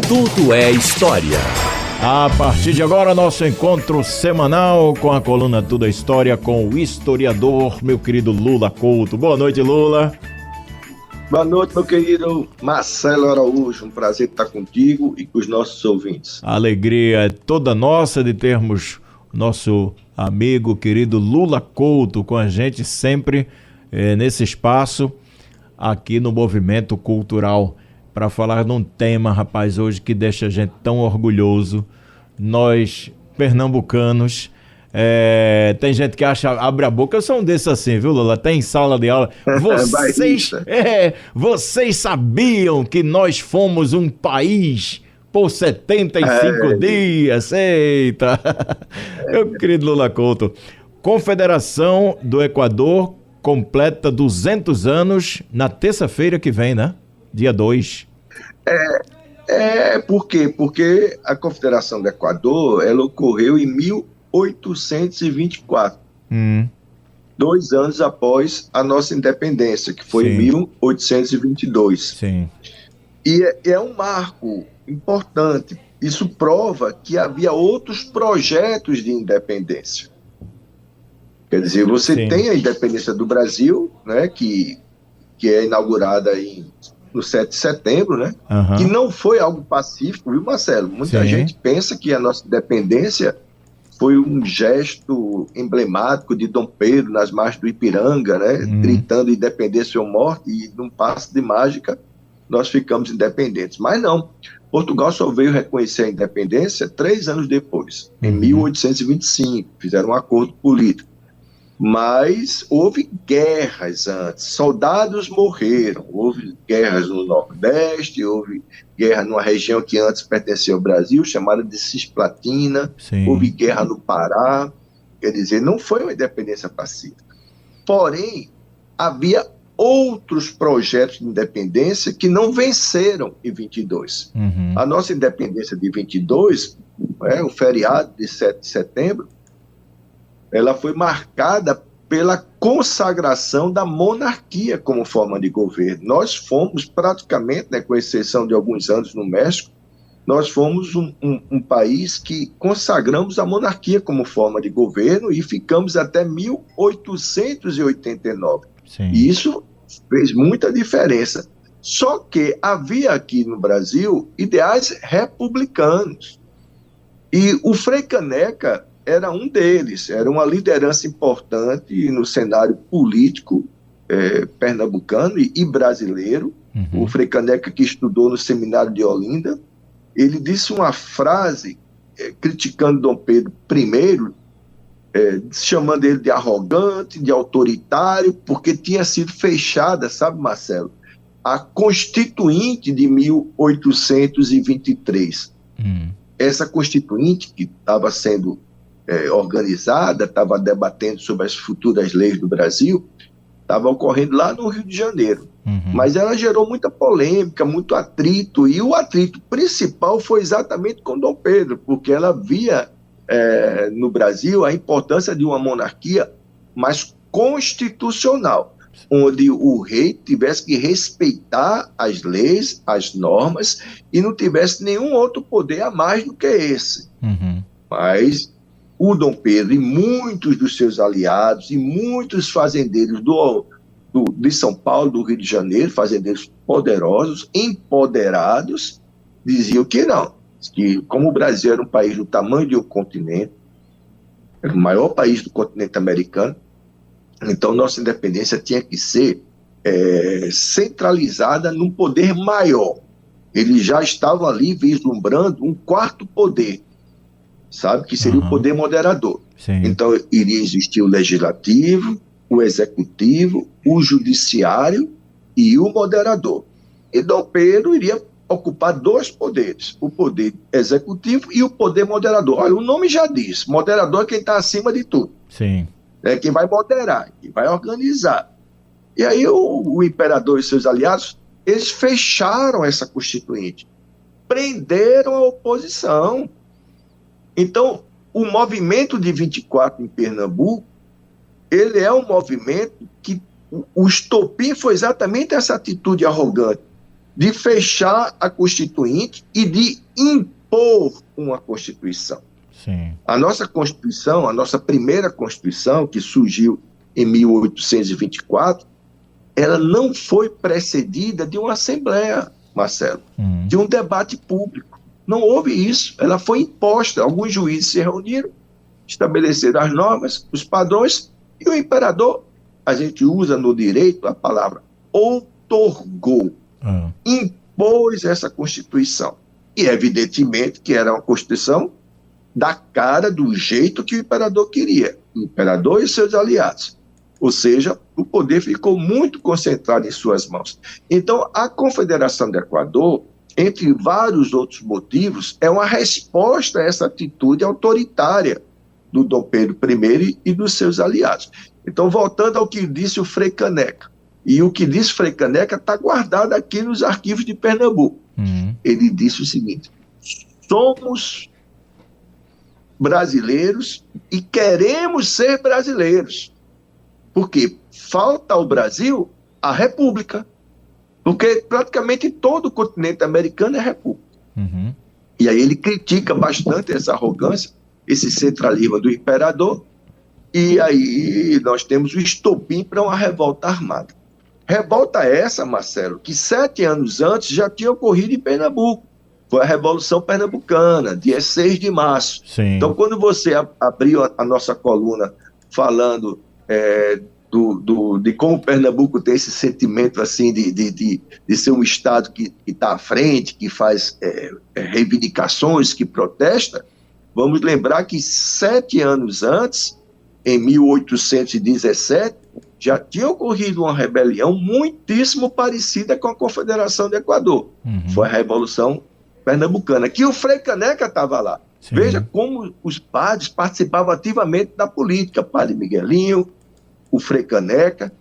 Tudo é História. A partir de agora, nosso encontro semanal com a coluna Tudo é História com o historiador, meu querido Lula Couto. Boa noite, Lula. Boa noite, meu querido Marcelo Araújo. Um prazer estar contigo e com os nossos ouvintes. A alegria é toda nossa de termos nosso amigo querido Lula Couto com a gente sempre nesse espaço aqui no Movimento Cultural, para falar de um tema, rapaz, hoje que deixa a gente tão orgulhoso. Nós, pernambucanos, tem gente que abre a boca, eu sou um desses assim, viu, Lula? Tem sala de aula. Vocês sabiam que nós fomos um país por 75 dias? Eita! Meu querido Lula Couto, Confederação do Equador completa 200 anos na terça-feira que vem, né? Dia 2. Por quê? Porque a Confederação do Equador, ela ocorreu em 1824. 2 anos após a nossa independência, que foi em 1822. Sim. E é um marco importante. Isso prova que havia outros projetos de independência. Quer dizer, você tem a independência do Brasil, né, que é inaugurada no 7 de setembro, né, que não foi algo pacífico, viu, Marcelo? Muita gente pensa que a nossa independência foi um gesto emblemático de Dom Pedro nas margens do Ipiranga, né, gritando independência ou morte, e num passe de mágica nós ficamos independentes. Mas não, Portugal só veio reconhecer a independência 3 anos depois, em 1825, fizeram um acordo político. Mas houve guerras antes, soldados morreram, houve guerras no Nordeste, houve guerra numa região que antes pertencia ao Brasil, chamada de Cisplatina, houve guerra no Pará, quer dizer, não foi uma independência pacífica. Porém, havia outros projetos de independência que não venceram em 22. A nossa independência de 22, o feriado de 7 de setembro, ela foi marcada pela consagração da monarquia como forma de governo. Nós fomos praticamente, né, com exceção de alguns anos no México, nós fomos um país que consagramos a monarquia como forma de governo e ficamos até 1889. E isso fez muita diferença. Só que havia aqui no Brasil ideais republicanos. E o Frei Caneca era um deles, era uma liderança importante no cenário político pernambucano e brasileiro. O Frei Caneca, que estudou no seminário de Olinda, ele disse uma frase criticando Dom Pedro I, chamando ele de arrogante, de autoritário, porque tinha sido fechada, sabe, Marcelo, a Constituinte de 1823. Essa Constituinte, que estava sendo organizada, estava debatendo sobre as futuras leis do Brasil, estava ocorrendo lá no Rio de Janeiro. Mas ela gerou muita polêmica, muito atrito, e o atrito principal foi exatamente com Dom Pedro, porque ela via no Brasil a importância de uma monarquia mais constitucional, onde o rei tivesse que respeitar as leis, as normas, e não tivesse nenhum outro poder a mais do que esse. Mas o Dom Pedro e muitos dos seus aliados e muitos fazendeiros de São Paulo, do Rio de Janeiro, fazendeiros poderosos, empoderados, diziam que não, que como o Brasil era um país do tamanho de um continente, era o maior país do continente americano, então nossa independência tinha que ser centralizada num poder maior. Eles já estavam ali vislumbrando um quarto poder, sabe, que seria o poder moderador. Então iria existir o legislativo, o executivo, o judiciário e o moderador. E Dom Pedro iria ocupar 2 poderes, o poder executivo e o poder moderador. Olha, o nome já diz, moderador é quem está acima de tudo. É quem vai moderar, quem vai organizar. E aí o imperador e seus aliados, eles fecharam essa Constituinte, prenderam a oposição. Então, o movimento de 24 em Pernambuco, ele é um movimento que o estopim foi exatamente essa atitude arrogante de fechar a Constituinte e de impor uma Constituição. Sim. A nossa Constituição, a nossa primeira Constituição, que surgiu em 1824, ela não foi precedida de uma Assembleia, Marcelo, de um debate público. Não houve isso. Ela foi imposta. Alguns juízes se reuniram, estabeleceram as normas, os padrões, e o imperador, a gente usa no direito a palavra outorgou, impôs essa Constituição. E evidentemente que era uma Constituição da cara, do jeito que o imperador queria, o imperador e seus aliados. Ou seja, o poder ficou muito concentrado em suas mãos. Então, a Confederação do Equador, entre vários outros motivos, é uma resposta a essa atitude autoritária do Dom Pedro I e dos seus aliados. Então, voltando ao que disse o Frei Caneca, e o que disse Frei Caneca está guardado aqui nos arquivos de Pernambuco. Ele disse o seguinte: somos brasileiros e queremos ser brasileiros, porque falta ao Brasil a república, porque praticamente todo o continente americano é república. E aí ele critica bastante essa arrogância, esse centralismo do imperador, e aí nós temos o estopim para uma revolta armada. Revolta essa, Marcelo, que 7 anos antes já tinha ocorrido em Pernambuco. Foi a Revolução Pernambucana, dia 6 de março. Sim. Então, quando você abriu a nossa coluna falando de como Pernambuco tem esse sentimento assim de ser um estado que está à frente, que faz reivindicações, que protesta, vamos lembrar que 7 anos antes, em 1817, já tinha ocorrido uma rebelião muitíssimo parecida com a Confederação do Equador. Foi a Revolução Pernambucana, que o Frei Caneca estava lá. Sim. Veja como os padres participavam ativamente da política. Padre Miguelinho, o Frei Caneca,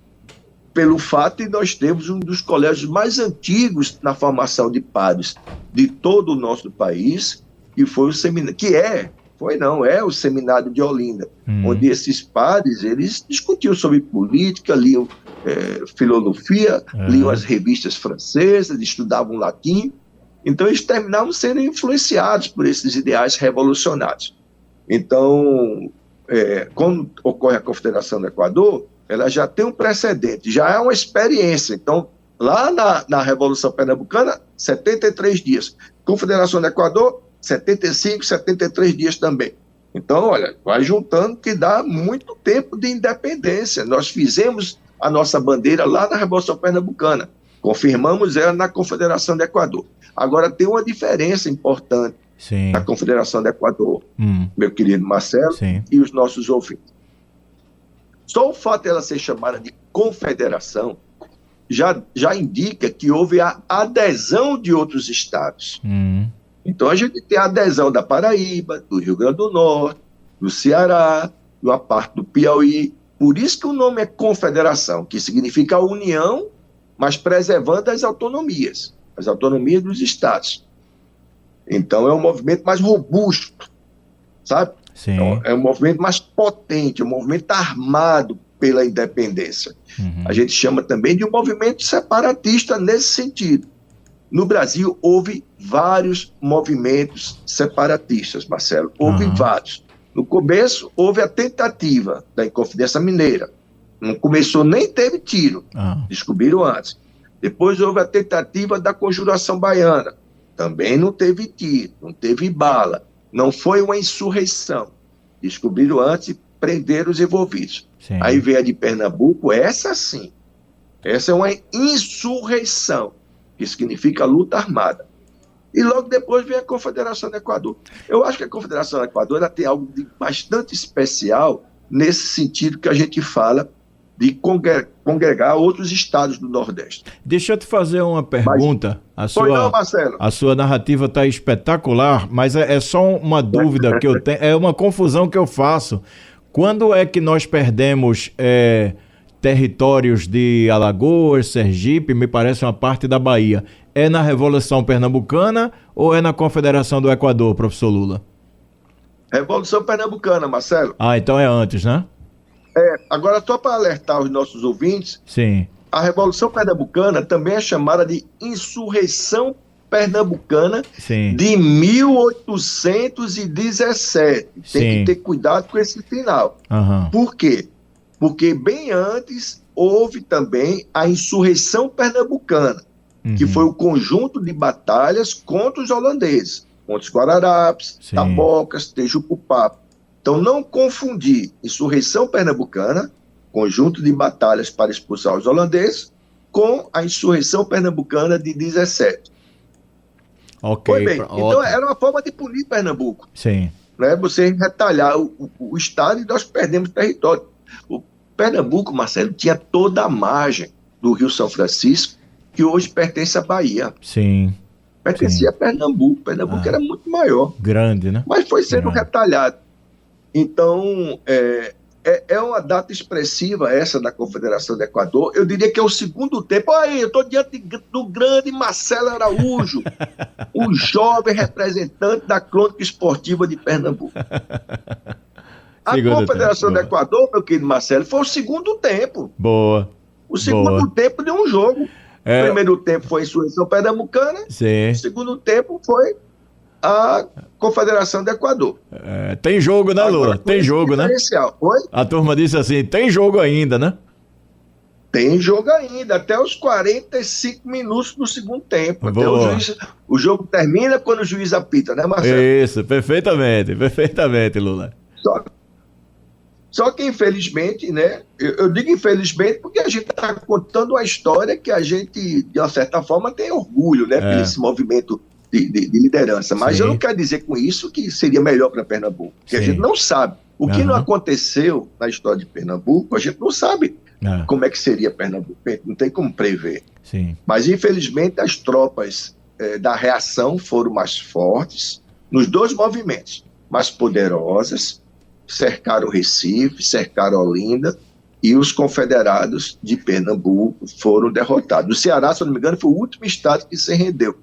pelo fato de nós termos um dos colégios mais antigos na formação de padres de todo o nosso país, que foi o seminário, é o Seminário de Olinda, onde esses padres, eles discutiam sobre política, liam filosofia, liam as revistas francesas, estudavam latim. Então eles terminavam sendo influenciados por esses ideais revolucionários. Então, quando ocorre a Confederação do Equador, ela já tem um precedente, já é uma experiência. Então, lá na Revolução Pernambucana, 73 dias. Confederação do Equador, 75, 73 dias também. Então, olha, vai juntando que dá muito tempo de independência. Nós fizemos a nossa bandeira lá na Revolução Pernambucana, confirmamos ela na Confederação do Equador. Agora, tem uma diferença importante na Confederação do Equador, meu querido Marcelo, e os nossos ouvintes. Só o fato de ela ser chamada de confederação já indica que houve a adesão de outros estados. Então, a gente tem a adesão da Paraíba, do Rio Grande do Norte, do Ceará, de uma parte do Piauí. Por isso que o nome é confederação, que significa união, mas preservando as autonomias dos estados. Então, é um movimento mais robusto, sabe? Então, é um movimento mais potente, um movimento armado pela independência. A gente chama também de um movimento separatista nesse sentido. No Brasil, houve vários movimentos separatistas, Marcelo. Houve vários. No começo, houve a tentativa da Inconfidência Mineira. Não começou, nem teve tiro. Descobriram antes. Depois houve a tentativa da Conjuração Baiana. Também não teve tiro, não teve bala. Não foi uma insurreição. Descobriram antes e prenderam os envolvidos. Aí veio a de Pernambuco, essa sim. Essa é uma insurreição, que significa luta armada. E logo depois vem a Confederação do Equador. Eu acho que a Confederação do Equador ela tem algo de bastante especial nesse sentido que a gente fala de congregar outros estados do Nordeste. Deixa eu te fazer uma pergunta. Marcelo. A sua narrativa está espetacular, mas é só uma dúvida que eu tenho, é uma confusão que eu faço. Quando é que nós perdemos territórios de Alagoas, Sergipe, me parece uma parte da Bahia? É na Revolução Pernambucana ou é na Confederação do Equador, professor Lula? Revolução Pernambucana, Marcelo. Então é antes, né? Agora, só para alertar os nossos ouvintes, a Revolução Pernambucana também é chamada de Insurreição Pernambucana Sim. de 1817. Tem Sim. que ter cuidado com esse final. Uhum. Por quê? Porque bem antes houve também a Insurreição Pernambucana, que foi o conjunto de batalhas contra os holandeses, contra os Guararapes, Sim. Tabocas, Tejucupá. Então, não confundir Insurreição Pernambucana, conjunto de batalhas para expulsar os holandeses, com a Insurreição Pernambucana de 17. Ok. Foi bem. Então, era uma forma de punir Pernambuco. Sim. Né? Você retalhar o Estado e nós perdemos território. O Pernambuco, Marcelo, tinha toda a margem do Rio São Francisco, que hoje pertence à Bahia. Sim. Pertencia a Pernambuco. Pernambuco era muito maior. Grande, né? Mas foi sendo retalhado. Então, é uma data expressiva essa da Confederação do Equador. Eu diria que é o segundo tempo. Aí, eu estou diante do grande Marcelo Araújo, o jovem representante da crônica esportiva de Pernambuco. A Confederação do Equador, meu querido Marcelo, foi o segundo tempo. Boa. O segundo tempo de um jogo. O primeiro tempo foi a Insurreição Pernambucana. Sim. O segundo tempo foi a Confederação do Equador. Tem jogo, né, Lula? Tem jogo, né? Oi? A turma disse assim, tem jogo ainda, né? Tem jogo ainda, até os 45 minutos do segundo tempo. Até o jogo termina quando o juiz apita, né, Marcelo? Isso, perfeitamente, Lula. Só que, infelizmente, né? Eu digo infelizmente porque a gente está contando uma história que a gente, de uma certa forma, tem orgulho, né? Por esse movimento de liderança. Mas eu não quero dizer com isso que seria melhor para Pernambuco, porque a gente não sabe. O que não aconteceu na história de Pernambuco, a gente não sabe como é que seria Pernambuco. Não tem como prever. Sim. Mas, infelizmente, as tropas da reação foram mais fortes nos dois movimentos, mais poderosas, cercaram Recife, cercaram Olinda, e os confederados de Pernambuco foram derrotados. O Ceará, se eu não me engano, foi o último estado que se rendeu.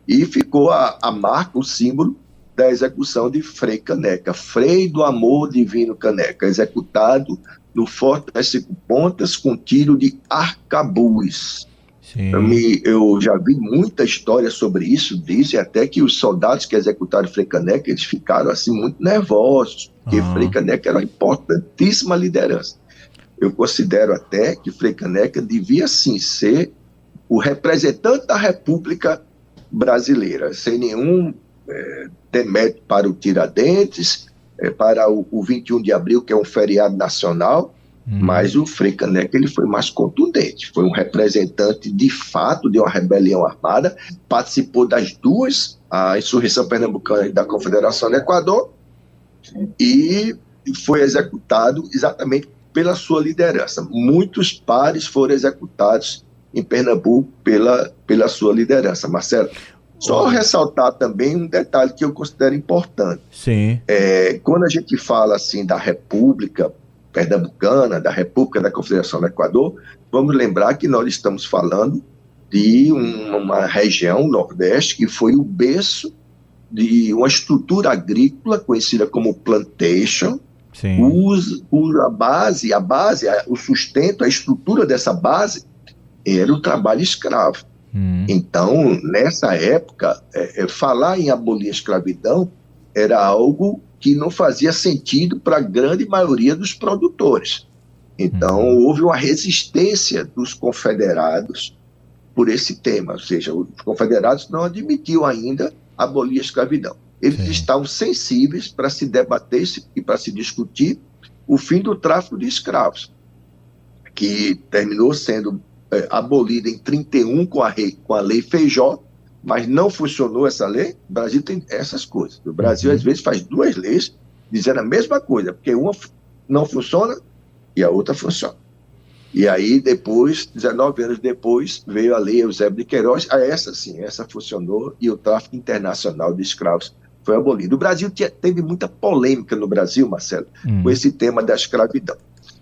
E ficou a marca, o símbolo da execução de Frei Caneca, Frei do Amor Divino Caneca, executado no Forte das Cinco Pontas com tiro de arcabuz. Eu já vi muita história sobre isso, dizem até que os soldados que executaram Frei Caneca, eles ficaram assim muito nervosos, porque Frei Caneca era uma importantíssima liderança. Eu considero até que Frei Caneca devia sim ser o representante da República Brasileira, sem nenhum demérito para o Tiradentes, para o 21 de abril, que é um feriado nacional, mas o Frei Caneca ele foi mais contundente, foi um representante de fato de uma rebelião armada, participou das duas, a Insurreição Pernambucana e da Confederação do Equador, e foi executado exatamente pela sua liderança. Muitos pares foram executados em Pernambuco pela sua liderança, Marcelo. Só ressaltar também um detalhe que eu considero importante. Sim. Quando a gente fala assim da República Pernambucana, da República da Confederação do Equador, vamos lembrar que nós estamos falando de uma região nordeste que foi o berço de uma estrutura agrícola conhecida como plantation. Sim. O sustento, a estrutura dessa base era o trabalho escravo. Então, nessa época, falar em abolir a escravidão era algo que não fazia sentido para a grande maioria dos produtores. Então, houve uma resistência dos confederados por esse tema, ou seja, os confederados não admitiam ainda abolir a escravidão. Eles estavam sensíveis para se debater e para se discutir o fim do tráfico de escravos, que terminou sendo abolida em 31 com a lei Feijó, mas não funcionou essa lei. O Brasil tem essas coisas. O Brasil, às vezes, faz duas leis dizendo a mesma coisa, porque uma não funciona e a outra funciona. E aí, depois, 19 anos depois, veio a lei Eusébio de Queiroz. Essa sim, essa funcionou e o tráfico internacional de escravos foi abolido. O Brasil teve muita polêmica no Brasil, Marcelo, com esse tema da escravidão.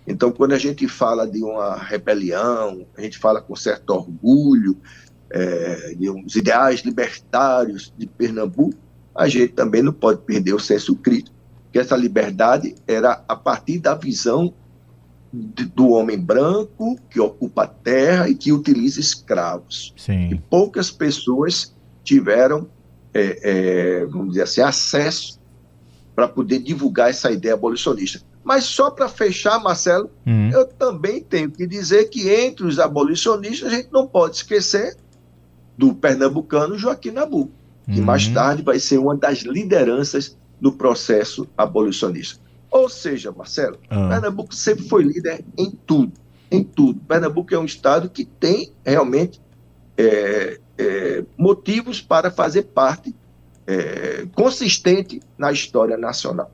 Então, quando a gente fala de uma rebelião, a gente fala com certo orgulho de uns ideais libertários de Pernambuco, a gente também não pode perder o senso crítico, que essa liberdade era a partir da visão do homem branco que ocupa a terra e que utiliza escravos. Sim. E poucas pessoas tiveram, vamos dizer assim, acesso para poder divulgar essa ideia abolicionista. Mas só para fechar, Marcelo, eu também tenho que dizer que entre os abolicionistas a gente não pode esquecer do pernambucano Joaquim Nabuco, que mais tarde vai ser uma das lideranças do processo abolicionista. Ou seja, Marcelo, Pernambuco sempre foi líder em tudo, em tudo. Pernambuco é um estado que tem realmente motivos para fazer parte consistente na história nacional.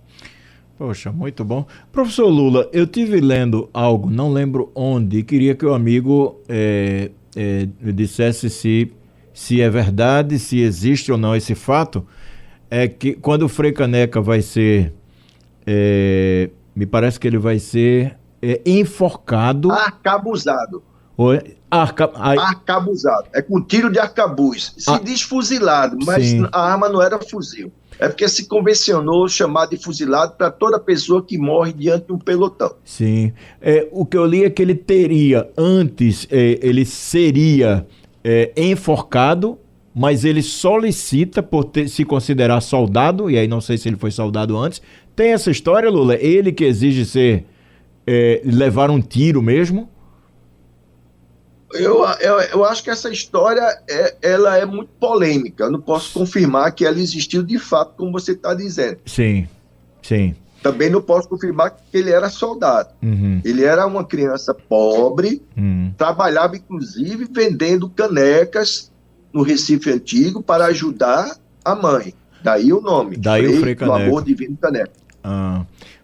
Poxa, muito bom. Professor Lula, eu tive lendo algo, não lembro onde, e queria que o amigo dissesse se é verdade, se existe ou não esse fato, é que quando o Frei Caneca vai ser, me parece que ele vai ser enforcado... Arcabuzado. Arcabuzado. É com tiro de arcabuz. Se diz fuzilado, mas sim. A arma não era fuzil. É porque se convencionou chamar de fuzilado para toda pessoa que morre diante de um pelotão. Sim. O que eu li é que ele teria, antes, ele seria enforcado, mas ele solicita por se considerar soldado, e aí não sei se ele foi soldado antes. Tem essa história, Lula? Ele que exige levar um tiro mesmo? Eu acho que essa história ela é muito polêmica. Eu não posso confirmar que ela existiu de fato, como você está dizendo. Sim, sim. Também não posso confirmar que ele era soldado. Ele era uma criança pobre, trabalhava inclusive vendendo canecas no Recife Antigo para ajudar a mãe. Daí o nome. Daí o Frei Caneca. Do Amor Divino Caneca.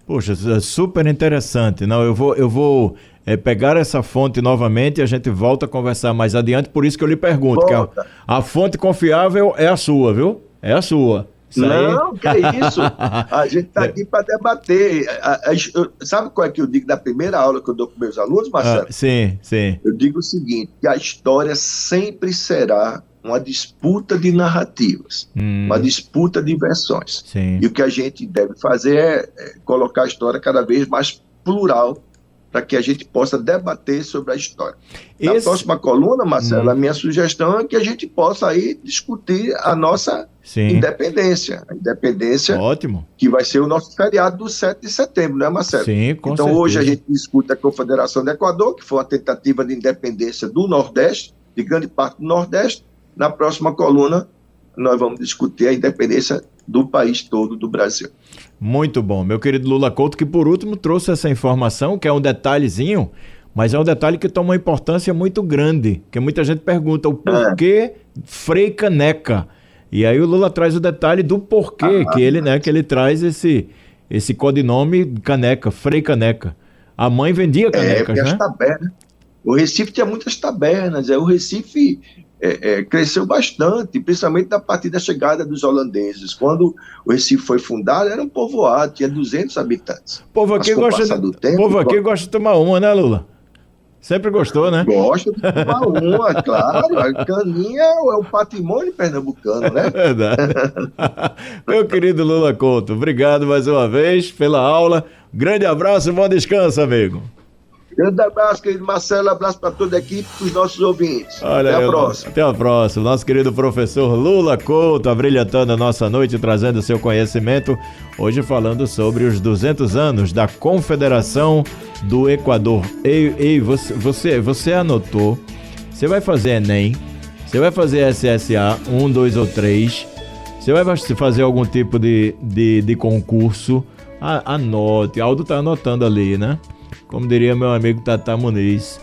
Poxa, super interessante. Não, eu vou pegar essa fonte novamente e a gente volta a conversar mais adiante, por isso que eu lhe pergunto, que a fonte confiável é a sua, viu? É a sua. Não, que é isso. A gente está aqui para debater. Sabe qual é que eu digo da primeira aula que eu dou com meus alunos, Marcelo? Sim, sim. Eu digo o seguinte, que a história sempre será uma disputa de narrativas, uma disputa de versões. Sim. E o que a gente deve fazer é colocar a história cada vez mais plural, para que a gente possa debater sobre a história. Na próxima coluna, Marcelo, a minha sugestão é que a gente possa aí discutir a nossa independência. A independência, ótimo, que vai ser o nosso feriado do 7 de setembro, né, Marcelo? Sim, com então, certeza. Hoje a gente discute a Confederação do Equador, que foi uma tentativa de independência do Nordeste, de grande parte do Nordeste. Na próxima coluna, nós vamos discutir a independência do país todo, do Brasil. Muito bom. Meu querido Lula Couto, que por último trouxe essa informação, que é um detalhezinho, mas é um detalhe que toma uma importância muito grande, que muita gente pergunta o porquê Frei Caneca. E aí o Lula traz o detalhe do porquê que ele traz esse codinome Caneca, Frei Caneca. A mãe vendia canecas, né? As tabernas. O Recife tinha muitas tabernas. O Recife cresceu bastante, principalmente a partir da chegada dos holandeses. Quando o Recife foi fundado, era um povoado, tinha 200 habitantes. O povo aqui gosta de tomar uma, né, Lula? Sempre gostou, né? Gosta de tomar uma, claro. A caninha é um patrimônio pernambucano, né? Verdade. Meu querido Lula Couto, obrigado mais uma vez pela aula. Grande abraço e bom descanso, amigo. Grande abraço, querido Marcelo. Abraço para toda a equipe e para os nossos ouvintes. Até a próxima. Até a próxima. Nosso querido professor Lula Couto, abrilhantando a nossa noite, trazendo seu conhecimento. Hoje falando sobre os 200 anos da Confederação do Equador. Ei, você anotou? Você vai fazer Enem? Você vai fazer SSA 1, 2 ou 3? Você vai fazer algum tipo de concurso? Anote. Aldo tá anotando ali, né? Como diria meu amigo Tata Muniz,